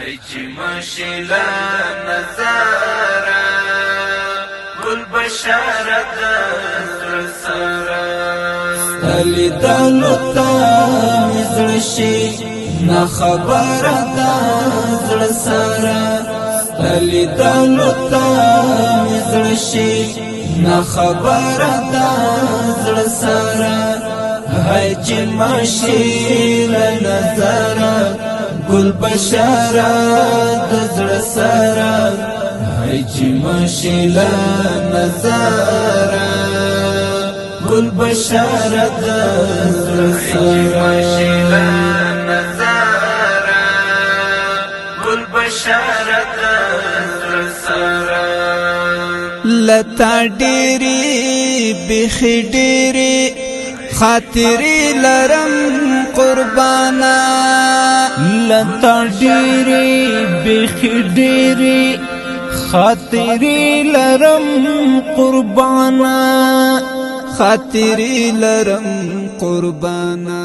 هیچ مشیلا نظارا گل بشارت زړه سره ستلی دلو تا زړه شي نا خبره ده زړه سره ستلی دلو تا زړه شي نا خبره ده زړه سره هیچ مشیلا نظارا گل بشارت زړه سره هیچ مشیلا نظارا گل بشارت زړه سره گل بشارت زړه سره لتا ډېرې بېخي ډېرې خاطرې لرم قربانا لتا ډېرې بېخي ډېرې خاطرې لرم قربانا خاطرې لرم قربانا